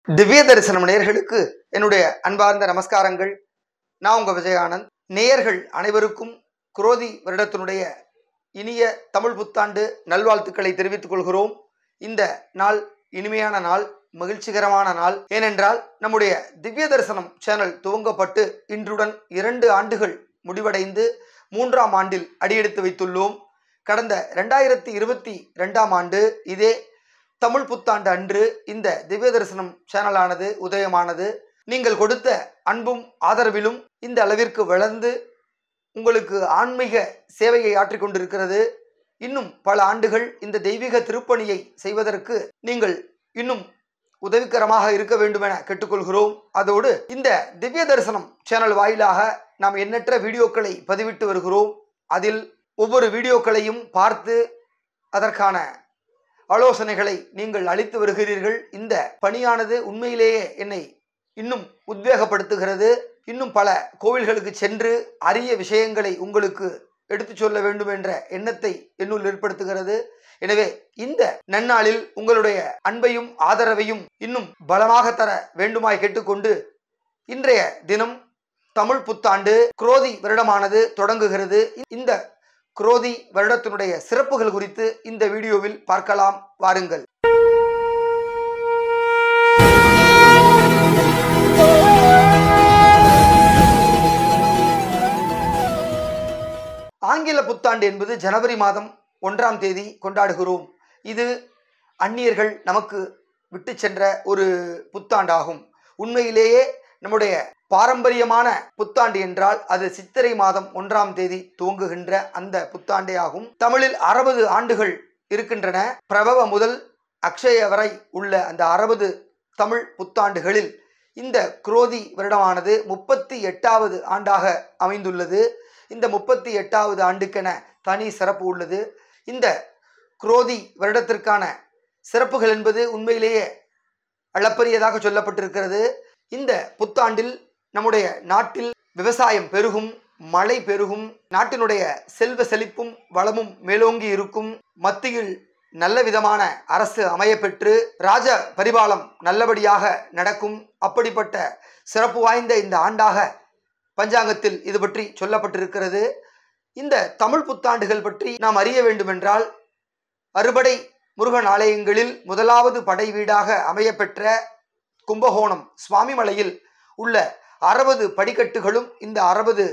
திவ்ய தரிசனம் நேயர்களுக்கு என்னுடைய அன்பார்ந்த நமஸ்காரங்கள். நான் உங்க விஜயானந்த். நேயர்கள் அனைவருக்கும் குரோதி வருடத்தினுடைய இனிய தமிழ் புத்தாண்டு நல்வாழ்த்துக்களை தெரிவித்துக் கொள்கிறோம். இந்த நாள் இனிமையான நாள், மகிழ்ச்சிகரமான நாள். ஏனென்றால் நம்முடைய திவ்ய தரிசனம் சேனல் துவங்கப்பட்டு இன்றுடன் 2 ஆண்டுகள் முடிவடைந்து 3ஆம் ஆண்டில் அடியெடுத்து வைத்துள்ளோம். கடந்த 2022ஆம் ஆண்டு இதே தமிழ் புத்தாண்டு அன்று இந்த திவ்ய தரிசனம் சேனலானது உதயமானது. நீங்கள் கொடுத்த அன்பும் ஆதரவிலும் இந்த அளவிற்கு வளர்ந்து உங்களுக்கு ஆன்மீக சேவையை ஆற்றிக் கொண்டிருக்கிறது. இன்னும் பல ஆண்டுகள் இந்த தெய்வீக திருப்பணியை செய்வதற்கு நீங்கள் இன்னும் உதவிகரமாக இருக்க வேண்டும் என கேட்டுக்கொள்கிறோம். அதோடு இந்த திவ்ய தரிசனம் சேனல் வாயிலாக நாம் எண்ணற்ற வீடியோக்களை பதிவிட்டு வருகிறோம். அதில் ஒவ்வொரு வீடியோக்களையும் பார்த்து அதற்கான ஆலோசனைகளை நீங்கள் அளித்து வருகிறீர்கள். இந்த பணியானது உண்மையிலேயே என்னை இன்னும் உத்வேகப்படுத்துகிறது. இன்னும் பல கோவில்களுக்கு சென்று அரிய விஷயங்களை உங்களுக்கு எடுத்து சொல்ல வேண்டும் என்ற எண்ணத்தை என்னுள் ஏற்படுத்துகிறது. எனவே இந்த நன்னாளில் உங்களுடைய அன்பையும் ஆதரவையும் இன்னும் பலமாக தர வேண்டுமாய் கேட்டுக்கொண்டு, இன்றைய தினம் தமிழ் புத்தாண்டு குரோதி வருடமானது தொடங்குகிறது. இந்த குரோதி வருடத்தினுடைய சிறப்புகள் குறித்து இந்த வீடியோவில் பார்க்கலாம். வாருங்கள். ஆங்கில புத்தாண்டு என்பது ஜனவரி மாதம் 1ஆம் தேதி கொண்டாடுகிறோம். இது அந்நியர்கள் நமக்கு விட்டு சென்ற ஒரு புத்தாண்டாகும். உண்மையிலேயே நம்முடைய பாரம்பரியமான புத்தாண்டு என்றால் அது சித்திரை மாதம் 1ஆம் தேதி துவங்குகின்ற அந்த புத்தாண்டே ஆகும். தமிழில் 60 ஆண்டுகள் இருக்கின்றன. பிரபவ முதல் அக்ஷய வரை உள்ள அந்த 60 தமிழ் புத்தாண்டுகளில் இந்த குரோதி வருடமானது 38வது ஆண்டாக அமைந்துள்ளது. இந்த 38வது ஆண்டுக்கென தனி சிறப்பு உள்ளது. இந்த குரோதி வருடத்திற்கான சிறப்புகள் என்பது உண்மையிலேயே அளப்பரியதாக சொல்லப்பட்டிருக்கிறது. இந்த புத்தாண்டில் நம்முடைய நாட்டில் விவசாயம் பெருகும், மழை பெருகும், நாட்டினுடைய செல்வ செழிப்பும் வளமும் மேலோங்கி இருக்கும், மத்தியில் நல்ல விதமான அரசு அமையப்பெற்று ராஜ பரிபாலம் நல்லபடியாக நடக்கும். அப்படிப்பட்ட சிறப்பு வாய்ந்த இந்த ஆண்டாக பஞ்சாங்கத்தில் இது பற்றி சொல்லப்பட்டிருக்கிறது. இந்த தமிழ் புத்தாண்டுகள் பற்றி நாம் அறிய வேண்டுமென்றால், அறுபடை முருகன் ஆலயங்களில் முதலாவது படை வீடாக அமையப்பெற்ற கும்பகோணம் சுவாமிமலையில் உள்ள 60 படிக்கட்டுகளும் இந்த 60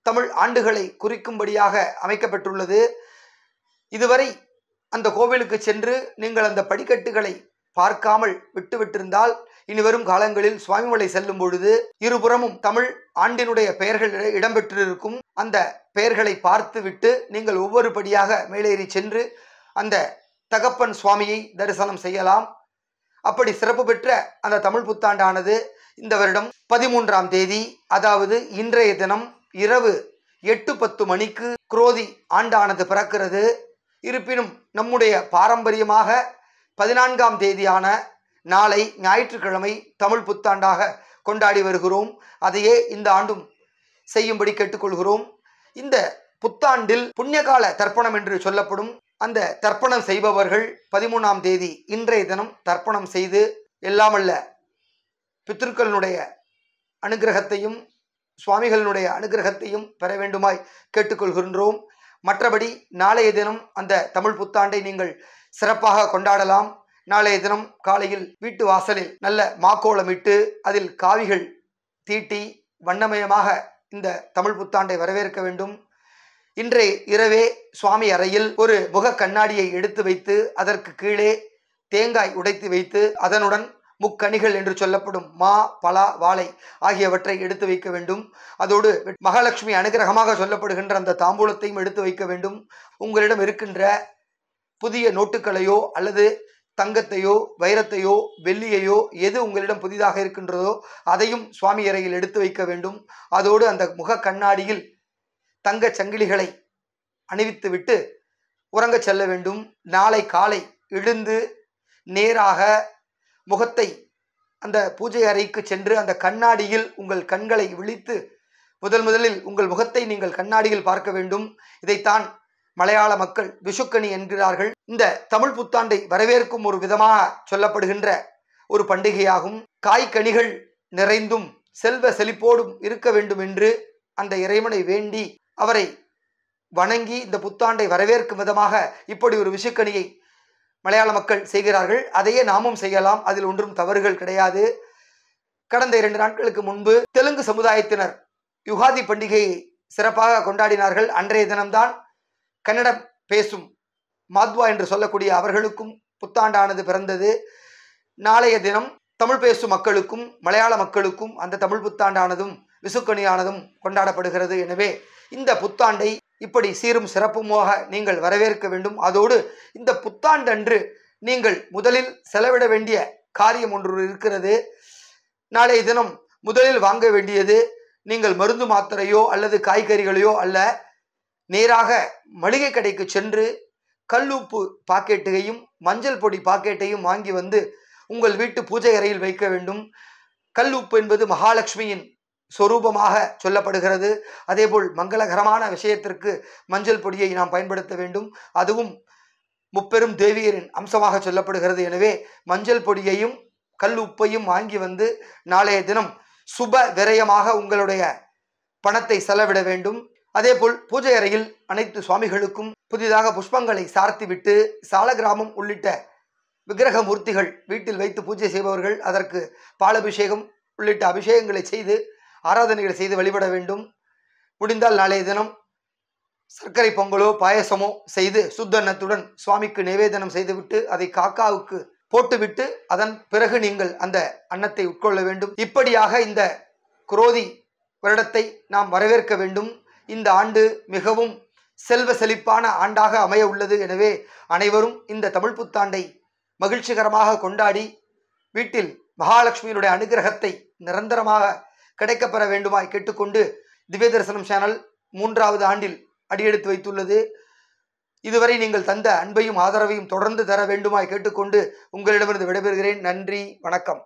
தமிழ் ஆண்டுகளை குறிக்கும்படியாக அமைக்கப்பட்டுள்ளது. இதுவரை அந்த கோவிலுக்கு சென்று நீங்கள் அந்த படிக்கட்டுகளை பார்க்காமல் விட்டுவிட்டிருந்தால், இனி வரும் காலங்களில் சுவாமிமலை செல்லும் பொழுது இருபுறமும் தமிழ் ஆண்டினுடைய பெயர்கள் இடம்பெற்றிருக்கும். அந்த பெயர்களை பார்த்து விட்டு நீங்கள் ஒவ்வொரு படியாக மேலேறி சென்று அந்த தகப்பன் சுவாமியை தரிசனம் செய்யலாம். அப்படி சிறப்பு பெற்ற அந்த தமிழ் புத்தாண்டானது இந்த வருடம் 13ஆம் தேதி, அதாவது இன்றைய தினம் இரவு 8:10 மணிக்கு குரோதி ஆண்டானது பிறக்கிறது. இருப்பினும் நம்முடைய பாரம்பரியமாக 14ஆம் தேதியான நாளை ஞாயிற்றுக்கிழமை தமிழ் புத்தாண்டாக கொண்டாடி வருகிறோம். அதையே இந்த ஆண்டும் செய்யும்படி கேட்டுக்கொள்கிறோம். இந்த புத்தாண்டில் புண்ணியகால தர்ப்பணம் என்று சொல்லப்படும் அந்த தர்ப்பணம் செய்பவர்கள் 13ஆம் தேதி இன்றைய தினம் தர்ப்பணம் செய்து எல்லாமல்ல பித்ருக்களினுடைய அனுகிரகத்தையும் சுவாமிகளினுடைய அனுகிரகத்தையும் பெற வேண்டுமாய் கேட்டுக்கொள்கின்றோம். மற்றபடி நாளைய தினம் அந்த தமிழ் புத்தாண்டை நீங்கள் சிறப்பாக கொண்டாடலாம். நாளைய தினம் காலையில் வீட்டு வாசலில் நல்ல மாக்கோளமிட்டு அதில் காவிகள் தீட்டி வண்ணமயமாக இந்த தமிழ் புத்தாண்டை வரவேற்க வேண்டும். இன்றைய இரவே சுவாமி அறையில் ஒரு முக கண்ணாடியை எடுத்து வைத்து அதற்கு கீழே தேங்காய் உடைத்து வைத்து அதனுடன் முக்கணிகள் என்று சொல்லப்படும் மா, பலா, வாழை ஆகியவற்றை எடுத்து வைக்க வேண்டும். அதோடு மகாலட்சுமி அனுகிரகமாக சொல்லப்படுகின்ற அந்த தாம்பூலத்தையும் எடுத்து வைக்க வேண்டும். உங்களிடம் இருக்கின்ற புதிய நோட்டுகளையோ அல்லது தங்கத்தையோ வைரத்தையோ வெள்ளியையோ எது உங்களிடம் புதிதாக இருக்கின்றதோ அதையும் சுவாமி அறையில் எடுத்து வைக்க வேண்டும். அதோடு அந்த முக கண்ணாடியில் தங்க சங்கிலிகளை அணிவித்துவிட்டு உறங்க செல்ல வேண்டும். நாளை காலை எழுந்து நேராக முகத்தை அந்த பூஜை அறைக்கு சென்று அந்த கண்ணாடியில் உங்கள் கண்களை விழித்து முதலில் உங்கள் முகத்தை நீங்கள் கண்ணாடியில் பார்க்க வேண்டும். இதைத்தான் மலையாள மக்கள் விஷுக்கணி என்கிறார்கள். இந்த தமிழ் புத்தாண்டை வரவேற்கும் ஒரு விதமாக சொல்லப்படுகின்ற ஒரு பண்டிகையாகும். காய்கனிகள் நிறைந்தும் செல்வ செழிப்போடும் இருக்க வேண்டும் என்று அந்த இறைவனை வேண்டி அவரை வணங்கி இந்த புத்தாண்டை வரவேற்கும் விதமாக இப்படி ஒரு விஷுக்கணியை மலையாள மக்கள் செய்கிறார்கள். அதையே நாமும் செய்யலாம், அதில் ஒன்றும் தவறுகள் கிடையாது. கடந்த 2 நாட்களுக்கு முன்பு தெலுங்கு சமுதாயத்தினர் யுகாதி பண்டிகையை சிறப்பாக கொண்டாடினார்கள். அன்றைய தினம்தான் கன்னடம் பேசும் மாத்வா என்று சொல்லக்கூடிய அவர்களுக்கும் புத்தாண்டானது பிறந்தது. நாளைய தினம் தமிழ் பேசும் மக்களுக்கும் மலையாள மக்களுக்கும் அந்த தமிழ் புத்தாண்டானதும் விசுக்கணியானதும் கொண்டாடப்படுகிறது. எனவே இந்த புத்தாண்டை இப்படி சீரும் சிறப்புமாக நீங்கள் வரவேற்க வேண்டும். அதோடு இந்த புத்தாண்டன்று நீங்கள் முதலில் செலவிட வேண்டிய காரியம் ஒன்று இருக்கிறது. நாளைய தினம் முதலில் வாங்க வேண்டியது நீங்கள் மருந்து மாத்திரையோ அல்லது காய்கறிகளையோ அல்ல, நேராக மளிகை கடைக்கு சென்று கல்லுப்பு பாக்கெட்டையும் மஞ்சள் பொடி பாக்கெட்டையும் வாங்கி வந்து உங்கள் வீட்டு பூஜை அறையில் வைக்க வேண்டும். கல்லுப்பு என்பது மகாலட்சுமியின் சொரூபமாக சொல்லப்படுகிறது. அதேபோல் மங்களகரமான விஷயத்திற்கு மஞ்சள் பொடியை நாம் பயன்படுத்த வேண்டும். அதுவும் முப்பெரும் தேவியரின் அம்சமாக சொல்லப்படுகிறது. எனவே மஞ்சள் பொடியையும் கல் உப்பையும் வாங்கி வந்து நாளைய தினம் சுப விரயமாக உங்களுடைய பணத்தை செலவிட வேண்டும். அதேபோல் பூஜை அறையில் அனைத்து சுவாமிகளுக்கும் புதிதாக புஷ்பங்களை சார்த்திவிட்டு சாலகிராமம் உள்ளிட்ட விக்கிரக மூர்த்திகள் வீட்டில் வைத்து பூஜை செய்பவர்கள் அதற்கு பாலபிஷேகம் உள்ளிட்ட அபிஷேகங்களை செய்து ஆராதனைகளை செய்து வழிபட வேண்டும். முடிந்தால் நாளைய தினம் சர்க்கரை பொங்கலோ பாயசமோ செய்து சுத்தன்னத்துடன் சுவாமிக்கு நிவேதனம் செய்துவிட்டு அதை காக்காவுக்கு போட்டுவிட்டு அதன் பிறகு நீங்கள் அந்த அன்னத்தை உட்கொள்ள வேண்டும். இப்படியாக இந்த குரோதி வருடத்தை நாம் வரவேற்க வேண்டும். இந்த ஆண்டு மிகவும் செல்வ செழிப்பான ஆண்டாக அமைய உள்ளது. எனவே அனைவரும் இந்த தமிழ் புத்தாண்டை மகிழ்ச்சிகரமாக கொண்டாடி வீட்டில் மகாலட்சுமியினுடைய அனுகிரகத்தை நிரந்தரமாக கிடைக்கப்பெற வேண்டுமாய் கேட்டுக்கொண்டு திவ்ய தரிசனம் சேனல் 3வது ஆண்டில் அடியெடுத்து வைத்துள்ளது. இதுவரை நீங்கள் தந்த அன்பையும் ஆதரவையும் தொடர்ந்து தர வேண்டுமாய் கேட்டுக்கொண்டு உங்களிடமிருந்து விடைபெறுகிறேன். நன்றி, வணக்கம்.